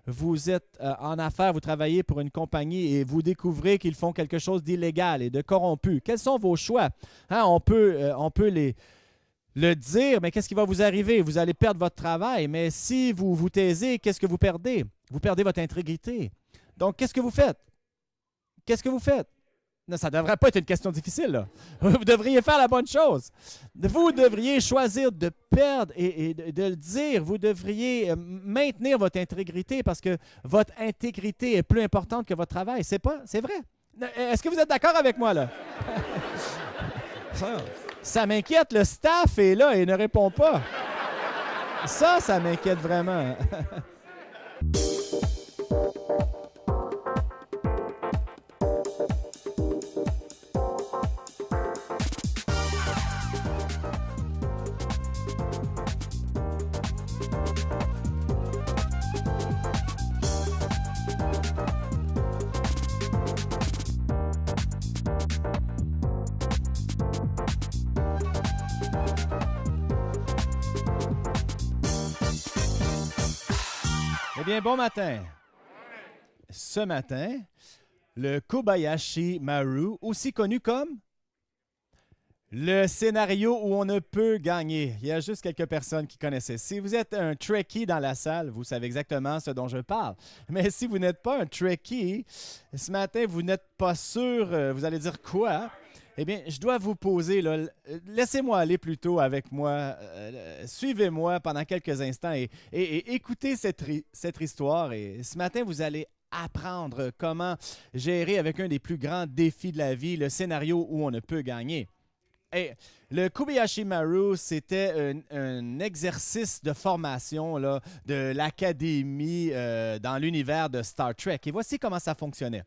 vous êtes en affaires, vous travaillez pour une compagnie et vous découvrez qu'ils font quelque chose d'illégal et de corrompu. Quels sont vos choix? Hein, on peut le dire, mais qu'est-ce qui va vous arriver? Vous allez perdre votre travail, mais si vous vous taisez, qu'est-ce que vous perdez? Vous perdez votre intégrité. Donc, qu'est-ce que vous faites? Qu'est-ce que vous faites? Non, ça ne devrait pas être une question difficile, là. Vous devriez faire la bonne chose. Vous devriez choisir de perdre et de le dire. Vous devriez maintenir votre intégrité parce que votre intégrité est plus importante que votre travail. C'est vrai. Est-ce que vous êtes d'accord avec moi, là? Ça m'inquiète. Le staff est là et ne répond pas. Ça m'inquiète vraiment. Eh bien, bon matin. Ce matin, le Kobayashi Maru, aussi connu comme le scénario où on ne peut gagner. Il y a juste quelques personnes qui connaissaient. Si vous êtes un Trekkie dans la salle, vous savez exactement ce dont je parle. Mais si vous n'êtes pas un Trekkie, ce matin, vous n'êtes pas sûr, vous allez dire quoi? Eh bien, je dois vous poser, là, laissez-moi aller plutôt avec moi, suivez-moi pendant quelques instants et écoutez cette histoire. Et ce matin, vous allez apprendre comment gérer avec un des plus grands défis de la vie, le scénario où on ne peut gagner. Et le Kobayashi Maru, c'était un exercice de formation là, de l'académie dans l'univers de Star Trek. Et voici comment ça fonctionnait.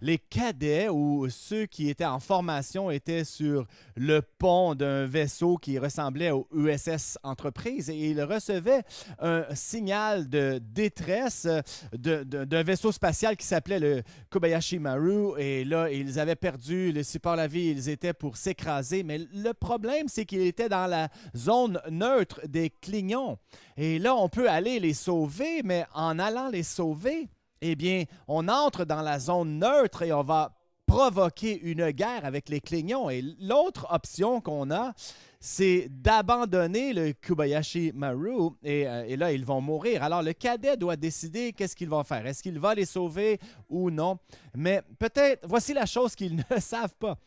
Les cadets ou ceux qui étaient en formation étaient sur le pont d'un vaisseau qui ressemblait au USS Enterprise et ils recevaient un signal de détresse d'un vaisseau spatial qui s'appelait le Kobayashi Maru. Et là, ils avaient perdu le support à la vie, ils étaient pour s'écraser. Mais le problème, c'est qu'ils étaient dans la zone neutre des Klingons. Et là, on peut aller les sauver, mais en allant les sauver, eh bien, on entre dans la zone neutre et on va provoquer une guerre avec les Klingons. Et l'autre option qu'on a, c'est d'abandonner le Kobayashi Maru et là, ils vont mourir. Alors, le cadet doit décider qu'est-ce qu'il va faire. Est-ce qu'il va les sauver ou non? Mais peut-être, voici la chose qu'ils ne savent pas.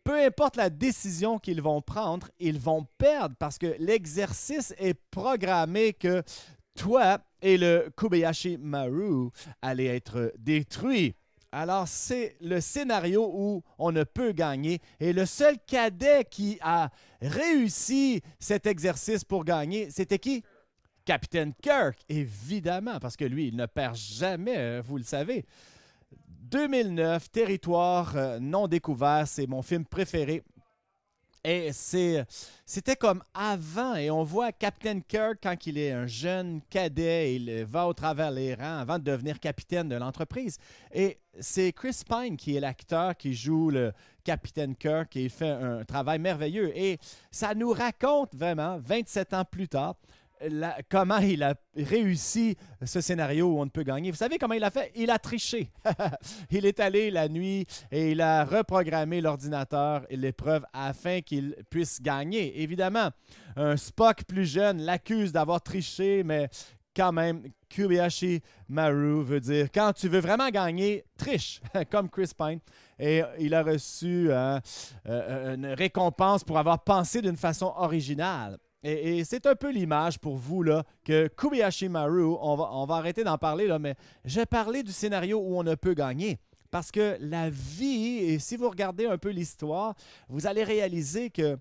Peu importe la décision qu'ils vont prendre, ils vont perdre parce que l'exercice est programmé que toi et le Kobayashi Maru allez être détruits. Alors, c'est le scénario où on ne peut gagner. Et le seul cadet qui a réussi cet exercice pour gagner, c'était qui? Capitaine Kirk, évidemment, parce que lui, il ne perd jamais, vous le savez. 2009, Territoire non découvert, c'est mon film préféré. Et c'était comme avant, et on voit Captain Kirk quand il est un jeune cadet, il va au travers les rangs avant de devenir capitaine de l'entreprise. Et c'est Chris Pine qui est l'acteur qui joue le Capitaine Kirk et il fait un travail merveilleux. Et ça nous raconte vraiment, 27 ans plus tard, comment il a réussi ce scénario où on ne peut gagner. Vous savez comment il a fait? Il a triché. Il est allé la nuit et il a reprogrammé l'ordinateur et l'épreuve afin qu'il puisse gagner. Évidemment, un Spock plus jeune l'accuse d'avoir triché, mais quand même, Kobayashi Maru veut dire quand tu veux vraiment gagner, triche, comme Chris Pine. Et il a reçu une récompense pour avoir pensé d'une façon originale. Et c'est un peu l'image pour vous là, que Kobayashi Maru, on va arrêter d'en parler, là, mais je vais parler du scénario où on ne peut gagner. Parce que la vie, et si vous regardez un peu l'histoire, vous allez réaliser que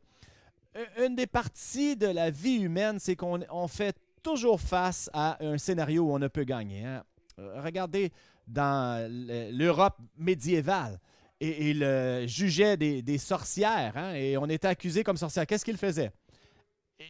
une des parties de la vie humaine, c'est qu'on fait toujours face à un scénario où on ne peut gagner. Hein. Regardez dans l'Europe médiévale. Et il jugeait des sorcières, hein, et on était accusés comme sorcières. Qu'est-ce qu'il faisait?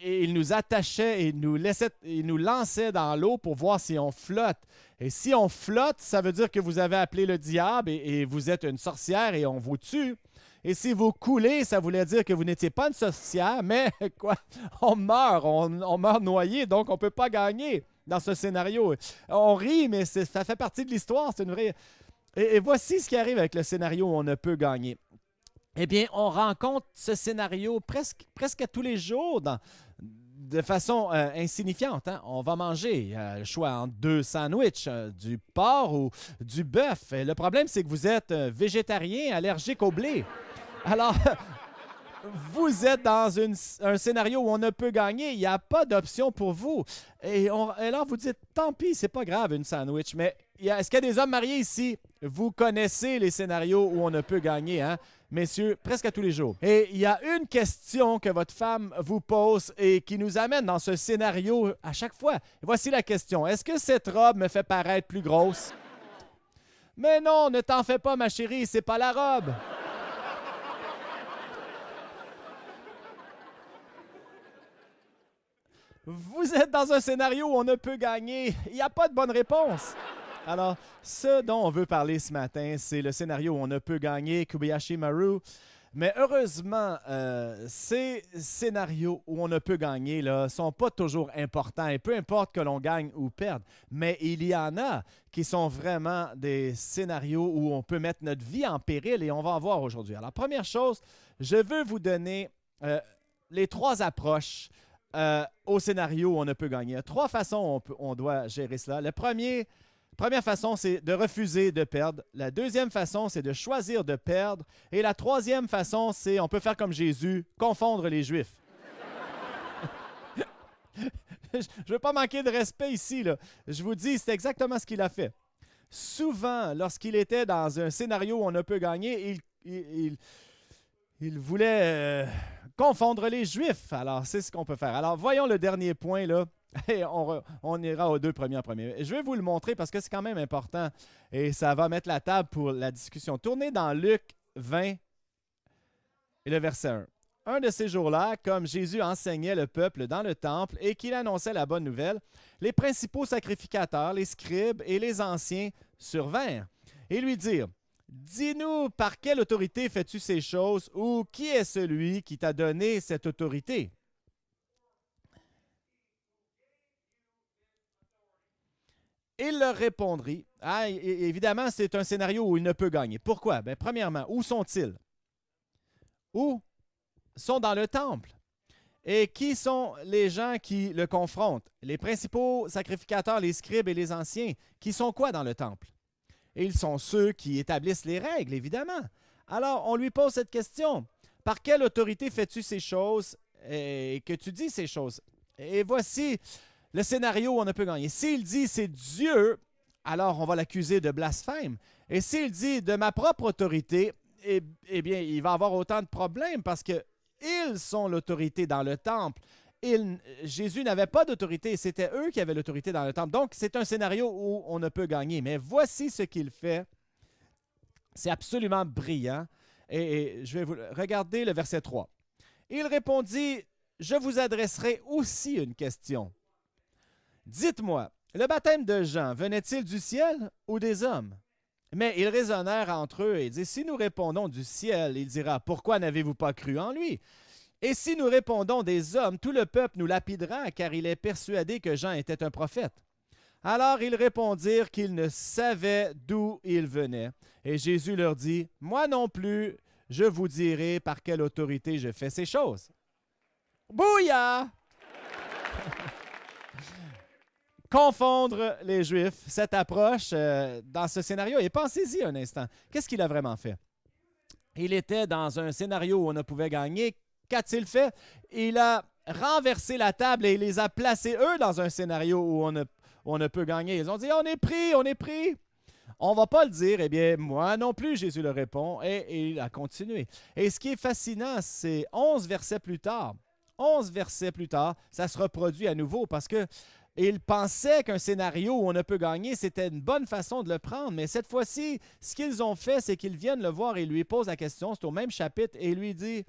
Et il nous attachait et il nous lançait dans l'eau pour voir si on flotte. Et si on flotte, ça veut dire que vous avez appelé le diable et vous êtes une sorcière et on vous tue. Et si vous coulez, ça voulait dire que vous n'étiez pas une sorcière, mais quoi? On meurt noyé, donc on ne peut pas gagner. dans ce scénario. On rit, mais ça fait partie de l'histoire. C'est une vraie... Et voici ce qui arrive avec le scénario où on ne peut gagner. Eh bien, on rencontre ce scénario presque à tous les jours de façon insignifiante. Hein? On va manger le choix entre deux sandwichs, du porc ou du bœuf. Et le problème, c'est que vous êtes végétarien, allergique au blé. Alors, vous êtes dans un scénario où on ne peut gagner. Il n'y a pas d'option pour vous. Et alors, vous dites, tant pis, c'est pas grave, une sandwich. Mais est-ce qu'il y a des hommes mariés ici? Vous connaissez les scénarios où on ne peut gagner, hein? Messieurs, presque à tous les jours. Et il y a une question que votre femme vous pose et qui nous amène dans ce scénario à chaque fois. Voici la question. Est-ce que cette robe me fait paraître plus grosse? Mais non, ne t'en fais pas, ma chérie, c'est pas la robe. Vous êtes dans un scénario où on ne peut gagner. Il n'y a pas de bonne réponse. Alors, ce dont on veut parler ce matin, c'est le scénario où on ne peut gagner, Kobayashi Maru. Mais heureusement, ces scénarios où on ne peut gagner ne sont pas toujours importants, et peu importe que l'on gagne ou perde. Mais il y en a qui sont vraiment des scénarios où on peut mettre notre vie en péril, et on va en voir aujourd'hui. Alors, première chose, je veux vous donner les trois approches au scénario où on ne peut gagner. Il y a trois façons où on doit gérer cela. Première façon, c'est de refuser de perdre. La deuxième façon, c'est de choisir de perdre. Et la troisième façon, c'est, on peut faire comme Jésus, confondre les Juifs. Je ne veux pas manquer de respect ici, là. Je vous dis, c'est exactement ce qu'il a fait. Souvent, lorsqu'il était dans un scénario où on ne peut gagner, il voulait confondre les Juifs. Alors, c'est ce qu'on peut faire. Alors, voyons le dernier point, là. Et on ira aux deux premiers en premier. Je vais vous le montrer parce que c'est quand même important et ça va mettre la table pour la discussion. Tournez dans Luc 20 et le verset 1. Un de ces jours-là, comme Jésus enseignait le peuple dans le temple et qu'il annonçait la bonne nouvelle, les principaux sacrificateurs, les scribes et les anciens survinrent et lui dirent: dis-nous, par quelle autorité fais-tu ces choses, ou qui est celui qui t'a donné cette autorité? Il leur répondit, évidemment, c'est un scénario où il ne peut gagner. Pourquoi? Bien, premièrement, où sont-ils? Où? Sont dans le temple. Et qui sont les gens qui le confrontent? Les principaux sacrificateurs, les scribes et les anciens, qui sont quoi dans le temple? Et ils sont ceux qui établissent les règles, évidemment. Alors, on lui pose cette question. Par quelle autorité fais-tu ces choses et que tu dis ces choses? Et voici le scénario où on ne peut gagner. S'il dit c'est Dieu, alors on va l'accuser de blasphème. Et s'il dit de ma propre autorité, eh bien, il va avoir autant de problèmes parce qu'ils sont l'autorité dans le temple. Jésus n'avait pas d'autorité, c'était eux qui avaient l'autorité dans le temple. Donc, c'est un scénario où on ne peut gagner. Mais voici ce qu'il fait. C'est absolument brillant. Et je vais vous regarder le verset 3. Il répondit, je vous adresserai aussi une question. Dites-moi, le baptême de Jean venait-il du ciel ou des hommes? Mais ils raisonnèrent entre eux et dirent, si nous répondons du ciel, il dira, pourquoi n'avez-vous pas cru en lui? Et si nous répondons des hommes, tout le peuple nous lapidera, car il est persuadé que Jean était un prophète. Alors ils répondirent qu'ils ne savaient d'où il venait. Et Jésus leur dit, moi non plus, je vous dirai par quelle autorité je fais ces choses. Bouya! Confondre les Juifs, cette approche dans ce scénario. Et pensez-y un instant, qu'est-ce qu'il a vraiment fait? Il était dans un scénario où on ne pouvait gagner. Qu'a-t-il fait? Il a renversé la table et il les a placés, eux, dans un scénario où on ne peut gagner. Ils ont dit, on est pris, on est pris. On ne va pas le dire. Eh bien, moi non plus, Jésus leur répond. Et il a continué. Et ce qui est fascinant, c'est 11 versets plus tard. 11 versets plus tard, ça se reproduit à nouveau parce que il pensait qu'un scénario où on ne peut gagner, c'était une bonne façon de le prendre. Mais cette fois-ci, ce qu'ils ont fait, c'est qu'ils viennent le voir et lui posent la question. C'est au même chapitre et il lui dit,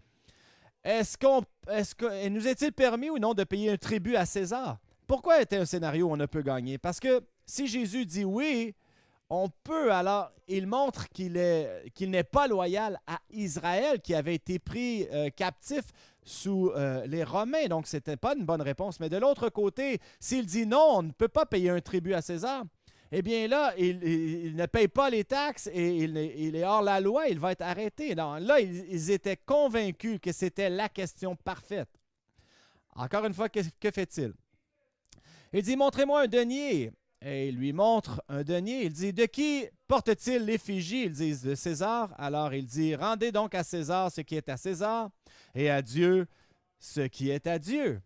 nous est-il permis ou non de payer un tribut à César? Pourquoi était un scénario où on ne peut gagner? Parce que si Jésus dit oui, on peut alors, il montre qu'il n'est pas loyal à Israël qui avait été pris captif sous les Romains, donc ce n'était pas une bonne réponse. Mais de l'autre côté, s'il dit non, on ne peut pas payer un tribut à César, eh bien là, il ne paye pas les taxes et il est hors la loi, il va être arrêté. Non, là, ils étaient convaincus que c'était la question parfaite. Encore une fois, que fait-il? Il dit, montrez-moi un denier. Et il lui montre un denier. Il dit, de qui porte-t-il l'effigie? Ils disent, de César. Alors il dit, rendez donc à César ce qui est à César et à Dieu ce qui est à Dieu.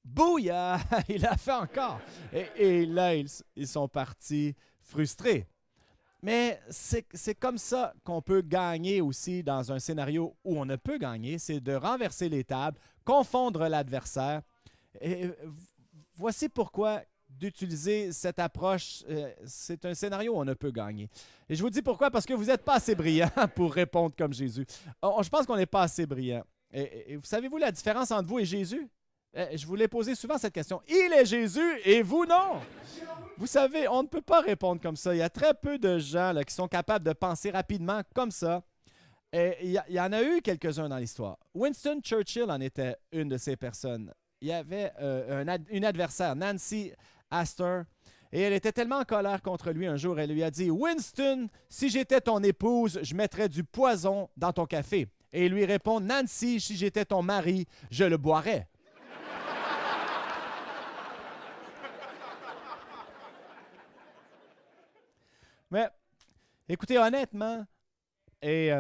Bouya! Il a fait encore. Et là, ils sont partis frustrés. Mais c'est comme ça qu'on peut gagner aussi dans un scénario où on ne peut gagner, c'est de renverser les tables, confondre l'adversaire. Et voici pourquoi d'utiliser cette approche, c'est un scénario où on ne peut gagner. Et je vous dis pourquoi, parce que vous n'êtes pas assez brillant pour répondre comme Jésus. Je pense qu'on n'est pas assez brillant. Et savez-vous la différence entre vous et Jésus? Je vous l'ai posé souvent cette question. Il est Jésus et vous non. Vous savez, on ne peut pas répondre comme ça. Il y a très peu de gens là, qui sont capables de penser rapidement comme ça. Et il y en a eu quelques-uns dans l'histoire. Winston Churchill en était une de ces personnes. Il y avait une adversaire, Nancy Astor, et elle était tellement en colère contre lui un jour, elle lui a dit « Winston, si j'étais ton épouse, je mettrais du poison dans ton café. » Et il lui répond « Nancy, si j'étais ton mari, je le boirais. » Mais écoutez, honnêtement, et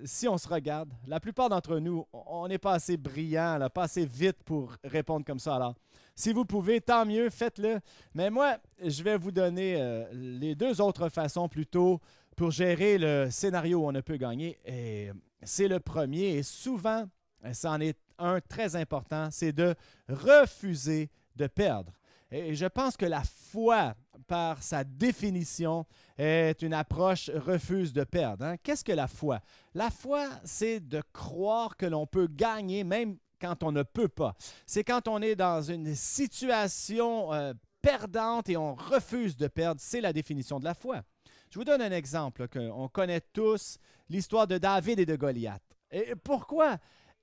si on se regarde, la plupart d'entre nous, on n'est pas assez brillant, là, pas assez vite pour répondre comme ça. Alors, si vous pouvez, tant mieux, faites-le. Mais moi, je vais vous donner les deux autres façons plutôt pour gérer le scénario où on ne peut gagner. Et c'est le premier, et souvent, c'en est un très important, c'est de refuser de perdre. Et je pense que la foi, par sa définition, est une approche refuse de perdre. Hein? Qu'est-ce que la foi? La foi, c'est de croire que l'on peut gagner même quand on ne peut pas. C'est quand on est dans une situation perdante et on refuse de perdre. C'est la définition de la foi. Je vous donne un exemple qu'on connaît tous, l'histoire de David et de Goliath. Et pourquoi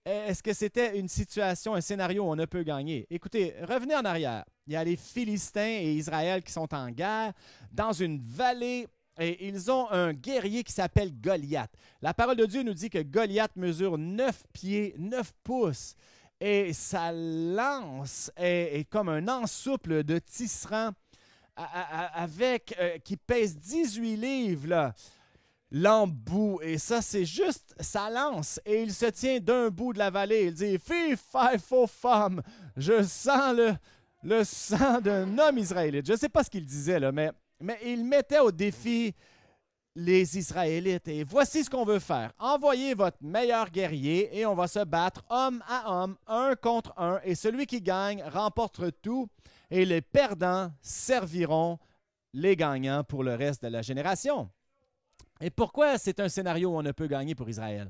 est-ce que c'était une situation, un scénario où on ne peut gagner? Écoutez, revenez en arrière. Il y a les Philistins et Israël qui sont en guerre dans une vallée et ils ont un guerrier qui s'appelle Goliath. La parole de Dieu nous dit que Goliath mesure 9 pieds, 9 pouces et sa lance est comme un ensouple de tisserand qui pèse 18 livres, là. L'embout, et ça, c'est juste sa lance. Et il se tient d'un bout de la vallée. Il dit « Fille, faux femme, je sens le sang d'un homme israélite. » Je ne sais pas ce qu'il disait, là, mais il mettait au défi les Israélites. Et voici ce qu'on veut faire. Envoyez votre meilleur guerrier et on va se battre homme à homme, un contre un. Et celui qui gagne remporte tout. Et les perdants serviront les gagnants pour le reste de la génération. Et pourquoi c'est un scénario où on ne peut gagner pour Israël?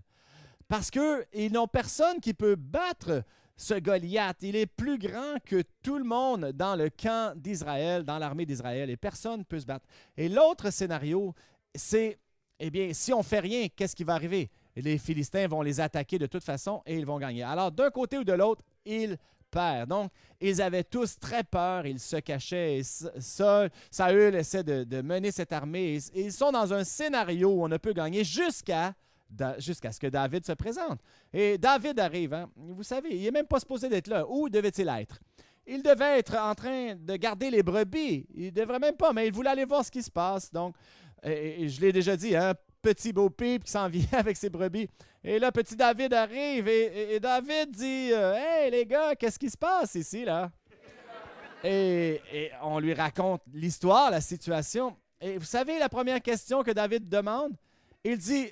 Parce qu'ils n'ont personne qui peut battre ce Goliath. Il est plus grand que tout le monde dans le camp d'Israël, dans l'armée d'Israël, et personne ne peut se battre. Et l'autre scénario, c'est, eh bien, si on ne fait rien, qu'est-ce qui va arriver? Les Philistins vont les attaquer de toute façon et ils vont gagner. Alors, d'un côté ou de l'autre, ils perdent. Donc, ils avaient tous très peur, ils se cachaient. Et Saül essaie de mener cette armée. Et ils sont dans un scénario où on ne peut gagner jusqu'à ce que David se présente. Et David arrive. Hein? Vous savez, il n'est même pas supposé d'être là. Où devait-il être? Il devait être en train de garder les brebis. Il ne devrait même pas, mais il voulait aller voir ce qui se passe. Donc, et je l'ai déjà dit, hein? Petit beau pipe qui s'en vient avec ses brebis. Et là, petit David arrive et David dit Hey les gars, qu'est-ce qui se passe ici, là? Et on lui raconte l'histoire, la situation. Et vous savez la première question que David demande? Il dit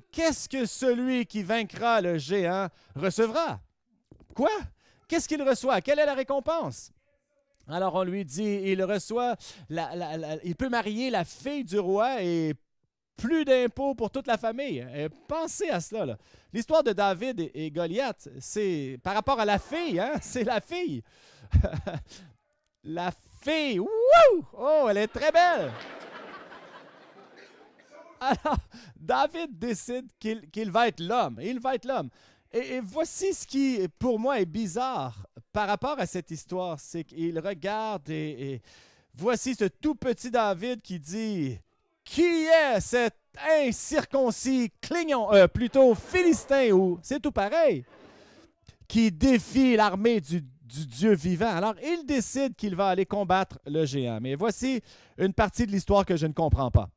Qu'est-ce que celui qui vaincra le géant recevra? Quoi? Qu'est-ce qu'il reçoit? Quelle est la récompense? Alors on lui dit il reçoit, il peut marier la fille du roi et plus d'impôts pour toute la famille. Pensez à cela, là. L'histoire de David et Goliath, c'est par rapport à la fille, hein? C'est la fille. La fille, wouh! Oh, elle est très belle. Alors, David décide qu'il va être l'homme. Il va être l'homme. Et voici ce qui, pour moi, est bizarre par rapport à cette histoire. C'est qu'il regarde et voici ce tout petit David qui dit « Qui est cet incirconcis clignon, plutôt philistin, ou c'est tout pareil, qui défie l'armée du Dieu vivant. » Alors, il décide qu'il va aller combattre le géant. Mais voici une partie de l'histoire que je ne comprends pas.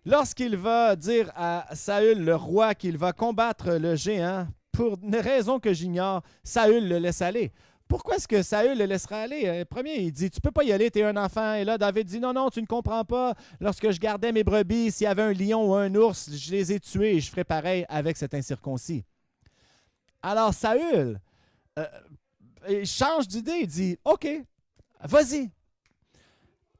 Lorsqu'il va dire à Saül, le roi, qu'il va combattre le géant, pour une raison que j'ignore, Saül le laisse aller. Pourquoi est-ce que Saül le laisserait aller? Premier, il dit, tu peux pas y aller, tu es un enfant. Et là, David dit, non, non, tu ne comprends pas. Lorsque je gardais mes brebis, s'il y avait un lion ou un ours, je les ai tués et je ferai pareil avec cet incirconcis. Alors, Saül, il change d'idée, il dit, OK, vas-y.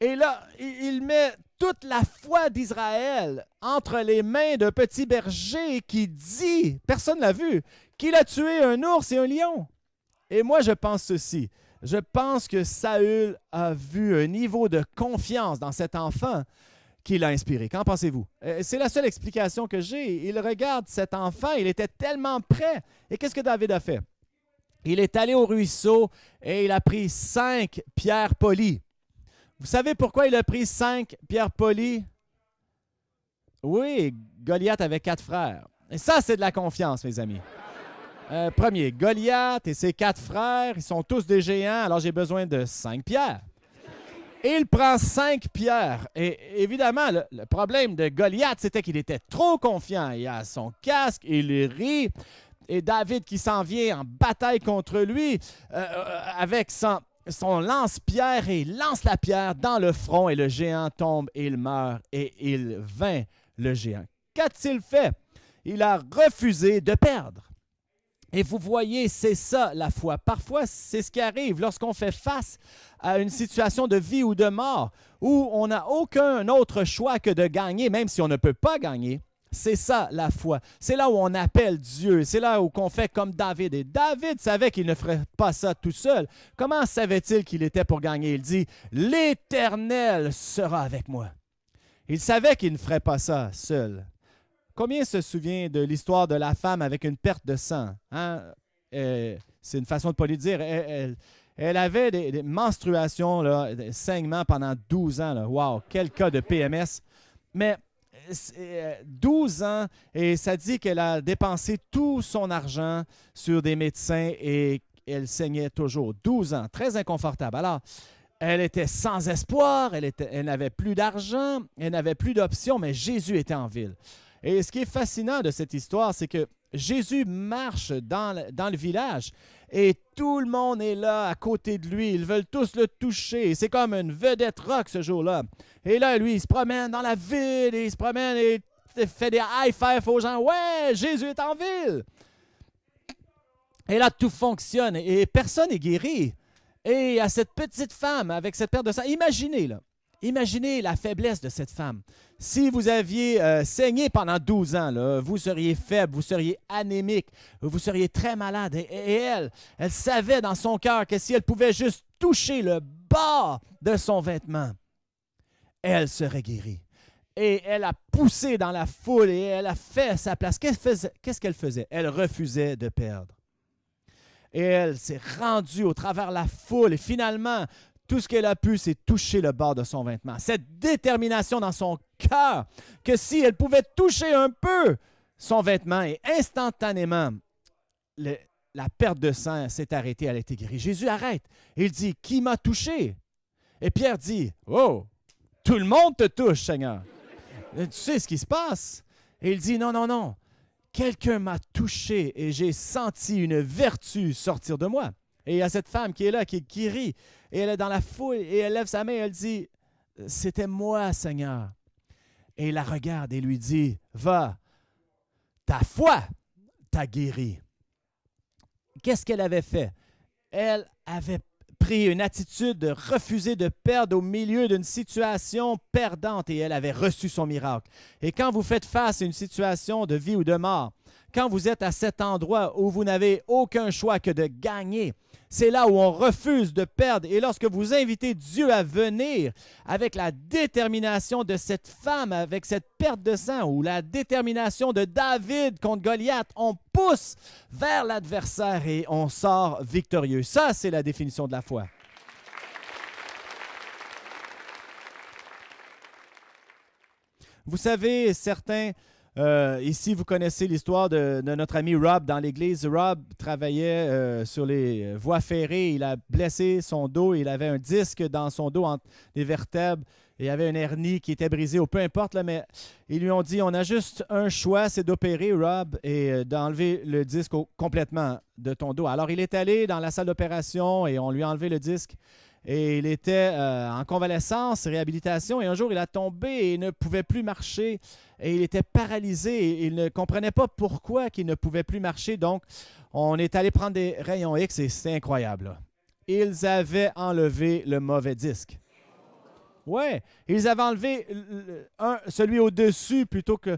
Et là, il met toute la foi d'Israël entre les mains d'un petit berger qui dit, personne ne l'a vu, qu'il a tué un ours et un lion. Et moi, je pense ceci. Je pense que Saül a vu un niveau de confiance dans cet enfant qui l'a inspiré. Qu'en pensez-vous? C'est la seule explication que j'ai. Il regarde cet enfant, il était tellement prêt. Et qu'est-ce que David a fait? Il est allé au ruisseau et il a pris 5 pierres polies. Vous savez pourquoi il a pris 5 pierres polies? Oui, Goliath avait 4 frères. Et ça, c'est de la confiance, mes amis. Premier, Goliath et ses 4 frères, ils sont tous des géants, alors j'ai besoin de 5 pierres. Et il prend 5 pierres. Et évidemment, le problème de Goliath, c'était qu'il était trop confiant. Il a son casque, il rit. Et David qui s'en vient en bataille contre lui avec son lance-pierre et il lance la pierre dans le front et le géant tombe et il meurt et il vainc le géant. Qu'a-t-il fait? Il a refusé de perdre. Et vous voyez, c'est ça la foi. Parfois, c'est ce qui arrive lorsqu'on fait face à une situation de vie ou de mort où on n'a aucun autre choix que de gagner, même si on ne peut pas gagner. C'est ça la foi. C'est là où on appelle Dieu. C'est là où on fait comme David. Et David savait qu'il ne ferait pas ça tout seul. Comment savait-il qu'il était pour gagner? Il dit, « L'Éternel sera avec moi. » Il savait qu'il ne ferait pas ça seul. Combien se souvient de l'histoire de la femme avec une perte de sang? Hein? C'est une façon de ne pas lui dire. Elle avait des menstruations, là, des saignements pendant 12 ans. Là. Wow, quel cas de PMS. Mais 12 ans, et ça dit qu'elle a dépensé tout son argent sur des médecins et elle saignait toujours. 12 ans, très inconfortable. Alors, elle était sans espoir, elle n'avait plus d'argent, elle n'avait plus d'options, mais Jésus était en ville. Et ce qui est fascinant de cette histoire, c'est que Jésus marche dans le village et tout le monde est là à côté de lui. Ils veulent tous le toucher. C'est comme une vedette rock ce jour-là. Et là, lui, il se promène dans la ville et il se promène et il fait des high-fives aux gens. « Ouais, Jésus est en ville! » Et là, tout fonctionne et personne n'est guéri. Et à cette petite femme avec cette perte de sang, imaginez, là. Imaginez la faiblesse de cette femme. Si vous aviez saigné pendant 12 ans, là, vous seriez faible, vous seriez anémique, vous seriez très malade. Et elle savait dans son cœur que si elle pouvait juste toucher le bas de son vêtement, elle serait guérie. Et elle a poussé dans la foule et elle a fait sa place. Qu'est-ce qu'elle faisait? Elle refusait de perdre. Et elle s'est rendue au travers de la foule et finalement, tout ce qu'elle a pu, c'est toucher le bord de son vêtement. Cette détermination dans son cœur que si elle pouvait toucher un peu son vêtement et instantanément, la perte de sang s'est arrêtée, elle a été guérie. Jésus arrête. Il dit, « Qui m'a touché? » Et Pierre dit, « Oh, tout le monde te touche, Seigneur. » Tu sais ce qui se passe? Et il dit, « Non, non, non. Quelqu'un m'a touché et j'ai senti une vertu sortir de moi. » Et il y a cette femme qui est là, qui rit, et elle est dans la foule, et elle lève sa main, et elle dit, « C'était moi, Seigneur. » Et il la regarde et lui dit, « Va, ta foi t'a guéri. » Qu'est-ce qu'elle avait fait? Elle avait pris une attitude de refuser de perdre au milieu d'une situation perdante, et elle avait reçu son miracle. Et quand vous faites face à une situation de vie ou de mort, quand vous êtes à cet endroit où vous n'avez aucun choix que de gagner, c'est là où on refuse de perdre. Et lorsque vous invitez Dieu à venir avec la détermination de cette femme, avec cette perte de sang, ou la détermination de David contre Goliath, on pousse vers l'adversaire et on sort victorieux. Ça, c'est la définition de la foi. Vous savez, certains, ici, vous connaissez l'histoire de notre ami Rob dans l'église. Rob travaillait sur les voies ferrées. Il a blessé son dos. Il avait un disque dans son dos entre les vertèbres. Il y avait une hernie qui était brisée, ou peu importe, là, mais ils lui ont dit, on a juste un choix, c'est d'opérer, Rob, et d'enlever le disque complètement de ton dos. Alors, il est allé dans la salle d'opération et on lui a enlevé le disque. Et il était en convalescence, réhabilitation, et un jour, il a tombé et il ne pouvait plus marcher. Et il était paralysé. Et il ne comprenait pas pourquoi il ne pouvait plus marcher. Donc, on est allé prendre des rayons X et c'est incroyable, là. Ils avaient enlevé le mauvais disque. Oui, ils avaient enlevé celui au-dessus plutôt que...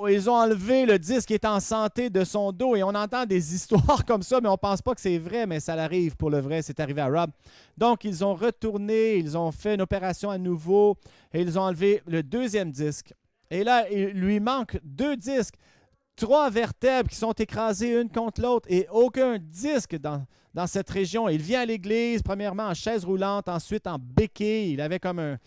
Ils ont enlevé le disque qui est en santé de son dos et on entend des histoires comme ça, mais on ne pense pas que c'est vrai, mais ça l'arrive pour le vrai, c'est arrivé à Rob. Donc, ils ont retourné, ils ont fait une opération à nouveau et ils ont enlevé le deuxième disque. Et là, il lui manque 2 disques, 3 vertèbres qui sont écrasées une contre l'autre et aucun disque dans cette région. Il vient à l'église, premièrement en chaise roulante, ensuite en béquille. Il avait comme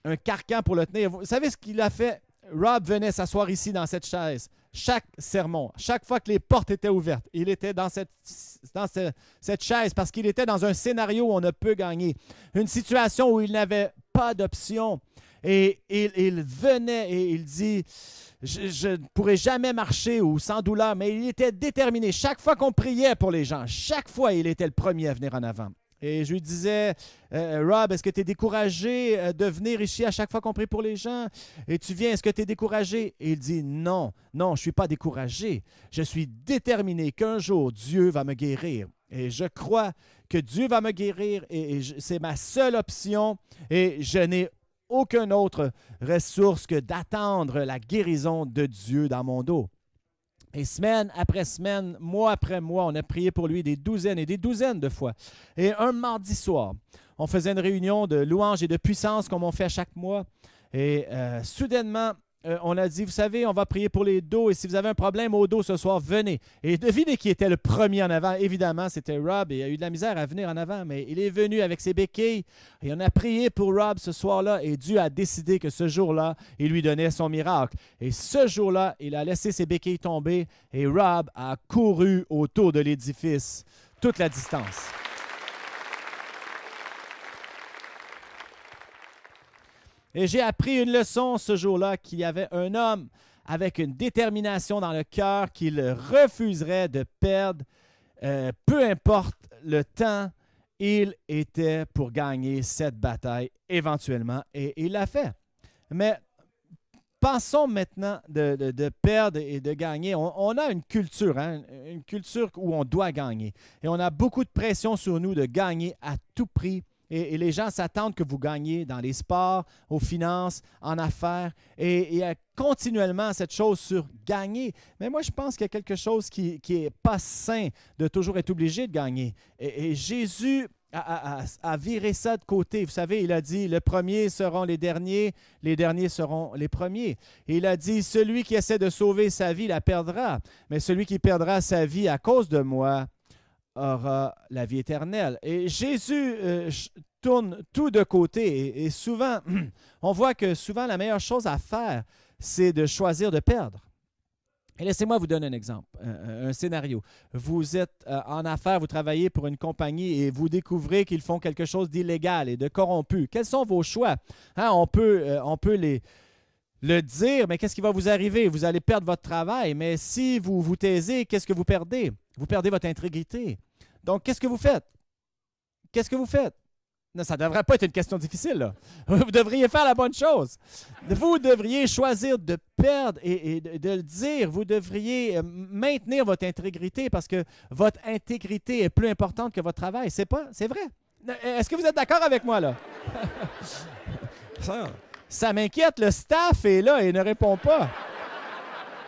un carcan pour le tenir. Vous savez ce qu'il a fait? Rob venait s'asseoir ici dans cette chaise. Chaque sermon, chaque fois que les portes étaient ouvertes, il était dans cette chaise parce qu'il était dans un scénario où on ne peut gagner. Une situation où il n'avait pas d'option. Et il venait et il dit, je ne pourrai jamais marcher ou sans douleur, mais il était déterminé. Chaque fois qu'on priait pour les gens, chaque fois, il était le premier à venir en avant. Et je lui disais, Rob, est-ce que tu es découragé de venir ici à chaque fois qu'on prie pour les gens? Et tu viens, est-ce que tu es découragé? Et il dit, non, je ne suis pas découragé. Je suis déterminé qu'un jour, Dieu va me guérir. Et je crois que Dieu va me guérir et c'est ma seule option et je n'ai aucune autre ressource que d'attendre la guérison de Dieu dans mon dos. Et semaine après semaine, mois après mois, on a prié pour lui des douzaines et des douzaines de fois. Et un mardi soir, on faisait une réunion de louange et de puissance comme on fait à chaque mois. Et soudainement, on a dit, vous savez, on va prier pour les dos et si vous avez un problème au dos ce soir, venez. Et devinez qui était le premier en avant. Évidemment, c'était Rob et il a eu de la misère à venir en avant, mais il est venu avec ses béquilles et on a prié pour Rob ce soir-là et Dieu a décidé que ce jour-là, il lui donnait son miracle. Et ce jour-là, il a laissé ses béquilles tomber et Rob a couru autour de l'édifice toute la distance. Et j'ai appris une leçon ce jour-là, qu'il y avait un homme avec une détermination dans le cœur qu'il refuserait de perdre, peu importe le temps, il était pour gagner cette bataille éventuellement, et il l'a fait. Mais pensons maintenant de perdre et de gagner. On a une culture, une culture où on doit gagner. Et on a beaucoup de pression sur nous de gagner à tout prix. Et les gens s'attendent que vous gagniez dans les sports, aux finances, en affaires. Et il y a continuellement cette chose sur gagner. Mais moi, je pense qu'il y a quelque chose qui n'est pas sain de toujours être obligé de gagner. Et Jésus a viré ça de côté. Vous savez, il a dit, les premiers seront les derniers seront les premiers. Et il a dit, celui qui essaie de sauver sa vie la perdra. Mais celui qui perdra sa vie à cause de moi aura la vie éternelle. Et Jésus tourne tout de côté. Et souvent, on voit que souvent, la meilleure chose à faire, c'est de choisir de perdre. Et laissez-moi vous donner un exemple, un scénario. Vous êtes en affaires, vous travaillez pour une compagnie et vous découvrez qu'ils font quelque chose d'illégal et de corrompu. Quels sont vos choix? On peut le dire, mais qu'est-ce qui va vous arriver? Vous allez perdre votre travail, mais si vous vous taisez, qu'est-ce que vous perdez? Vous perdez votre intégrité. Donc, qu'est-ce que vous faites? Qu'est-ce que vous faites? Non, ça ne devrait pas être une question difficile, là. Vous devriez faire la bonne chose. Vous devriez choisir de perdre et de le dire. Vous devriez maintenir votre intégrité parce que votre intégrité est plus importante que votre travail. C'est vrai. Est-ce que vous êtes d'accord avec moi, là? Ça m'inquiète, le staff est là et ne répond pas.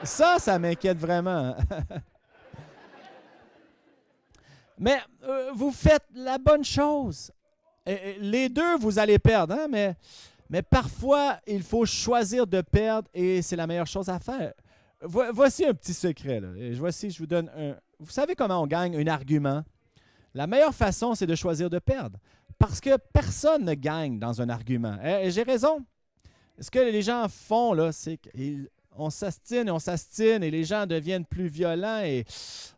Ça m'inquiète vraiment. Mais vous faites la bonne chose. Les deux, vous allez perdre, hein? Mais parfois, il faut choisir de perdre et c'est la meilleure chose à faire. Voici un petit secret. Là. Je vous donne un. Vous savez comment on gagne un argument? La meilleure façon, c'est de choisir de perdre. Parce que personne ne gagne dans un argument. J'ai raison. Ce que les gens font, là, c'est qu'on s'astine et les gens deviennent plus violents et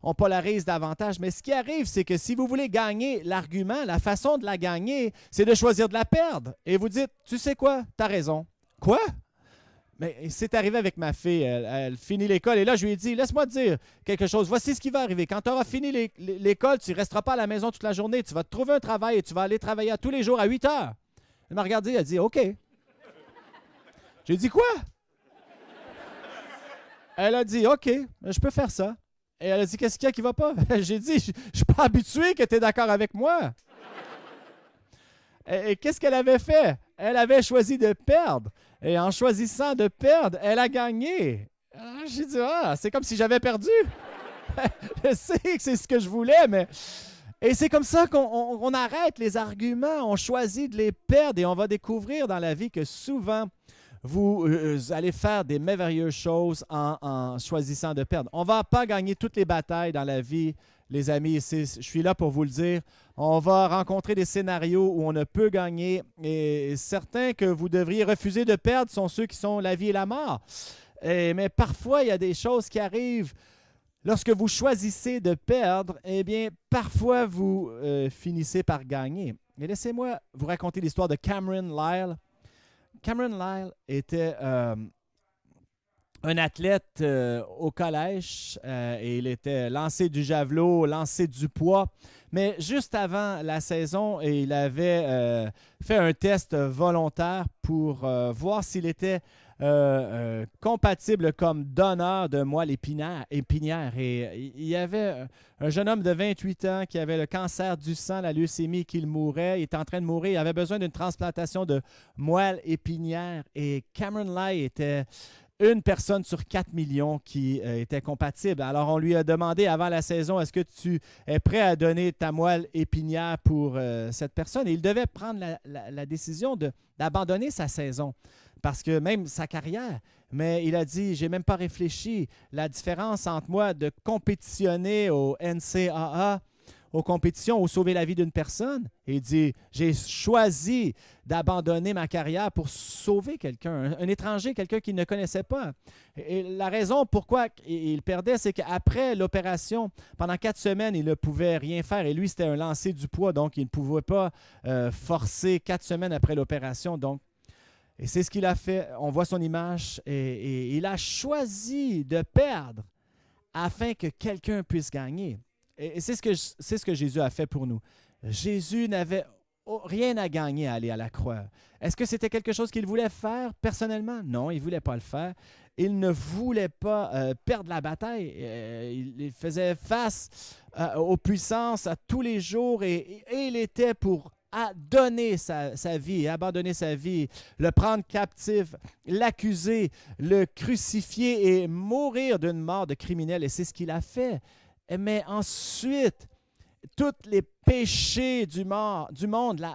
on polarise davantage. Mais ce qui arrive, c'est que si vous voulez gagner l'argument, la façon de la gagner, c'est de choisir de la perdre. Et vous dites, tu sais quoi, t'as raison. Quoi? Mais c'est arrivé avec ma fille. Elle finit l'école et là, je lui ai dit, laisse-moi te dire quelque chose. Voici ce qui va arriver. Quand tu auras fini l'école, tu ne resteras pas à la maison toute la journée. Tu vas te trouver un travail et tu vas aller travailler tous les jours à 8 heures. Elle m'a regardé, elle a dit, OK. J'ai dit, quoi? Elle a dit, OK, je peux faire ça. Et elle a dit, qu'est-ce qu'il y a qui ne va pas? J'ai dit, je ne suis pas habitué que tu es d'accord avec moi. Et qu'est-ce qu'elle avait fait? Elle avait choisi de perdre. Et en choisissant de perdre, elle a gagné. J'ai dit, c'est comme si j'avais perdu. Je sais que c'est ce que je voulais, mais... Et c'est comme ça qu'on arrête les arguments, on choisit de les perdre et on va découvrir dans la vie que souvent, vous allez faire des merveilleuses choses en choisissant de perdre. On ne va pas gagner toutes les batailles dans la vie, les amis. Je suis là pour vous le dire. On va rencontrer des scénarios où on ne peut gagner. Et certains que vous devriez refuser de perdre sont ceux qui sont la vie et la mort. Mais parfois, il y a des choses qui arrivent. Lorsque vous choisissez de perdre, eh bien, parfois, vous finissez par gagner. Et laissez-moi vous raconter l'histoire de Cameron Lyle. Cameron Lyle était un athlète au collège et il était lancé du javelot, lancé du poids. Mais juste avant la saison, il avait fait un test volontaire pour voir s'il était compatible comme donneur de moelle épinière. Et il y avait un jeune homme de 28 ans qui avait le cancer du sang, la leucémie, qu'il mourait. Il était en train de mourir. Il avait besoin d'une transplantation de moelle épinière. Et Cameron Lyle était une personne sur 4 millions qui était compatible. Alors, on lui a demandé avant la saison, est-ce que tu es prêt à donner ta moelle épinière pour cette personne? Et il devait prendre la décision d'abandonner sa saison, parce que même sa carrière. Mais il a dit, j'ai même pas réfléchi. La différence entre moi de compétitionner au NCAA, aux compétitions ou sauver la vie d'une personne. Et il dit, j'ai choisi d'abandonner ma carrière pour sauver quelqu'un, un étranger, quelqu'un qu'il ne connaissait pas. Et la raison pourquoi il perdait, c'est qu'après l'opération, pendant 4 semaines, il ne pouvait rien faire. Et lui, c'était un lancer du poids, donc il ne pouvait pas forcer 4 semaines après l'opération. Donc, et c'est ce qu'il a fait. On voit son image et il a choisi de perdre afin que quelqu'un puisse gagner. Et c'est ce que Jésus a fait pour nous. Jésus n'avait rien à gagner à aller à la croix. Est-ce que c'était quelque chose qu'il voulait faire personnellement? Non, il ne voulait pas le faire. Il ne voulait pas perdre la bataille. Il faisait face aux puissances à tous les jours et il était pour donner sa vie, abandonner sa vie, le prendre captif, l'accuser, le crucifier et mourir d'une mort de criminel. Et c'est ce qu'il a fait. Mais ensuite, tous les péchés du monde,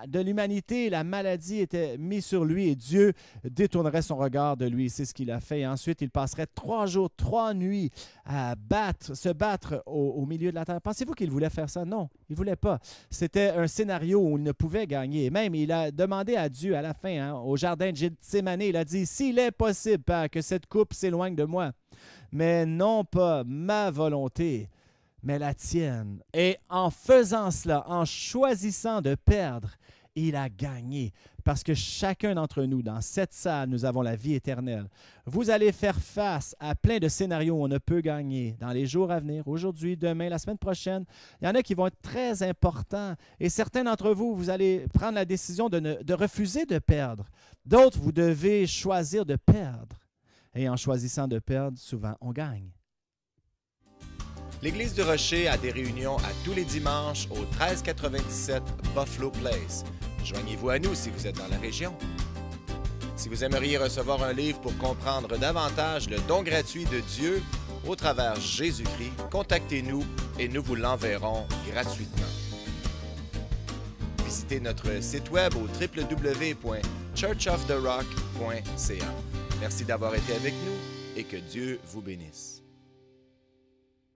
de l'humanité, la maladie étaient mis sur lui et Dieu détournerait son regard de lui. C'est ce qu'il a fait. Et ensuite, il passerait 3 jours, 3 nuits à se battre au milieu de la terre. Pensez-vous qu'il voulait faire ça? Non, il ne voulait pas. C'était un scénario où il ne pouvait gagner. Et même, il a demandé à Dieu à la fin, au jardin de Gethsémani, il a dit, s'il est possible, Père, que cette coupe s'éloigne de moi, mais non pas ma volonté, mais la tienne. Et en faisant cela, en choisissant de perdre, il a gagné. Parce que chacun d'entre nous, dans cette salle, nous avons la vie éternelle. Vous allez faire face à plein de scénarios où on ne peut gagner dans les jours à venir, aujourd'hui, demain, la semaine prochaine. Il y en a qui vont être très importants. Et certains d'entre vous, vous allez prendre la décision de refuser de perdre. D'autres, vous devez choisir de perdre. Et en choisissant de perdre, souvent, on gagne. L'Église du Rocher a des réunions à tous les dimanches au 1397 Buffalo Place. Joignez-vous à nous si vous êtes dans la région. Si vous aimeriez recevoir un livre pour comprendre davantage le don gratuit de Dieu au travers Jésus-Christ, contactez-nous et nous vous l'enverrons gratuitement. Visitez notre site web au www.churchoftherock.ca. Merci d'avoir été avec nous et que Dieu vous bénisse.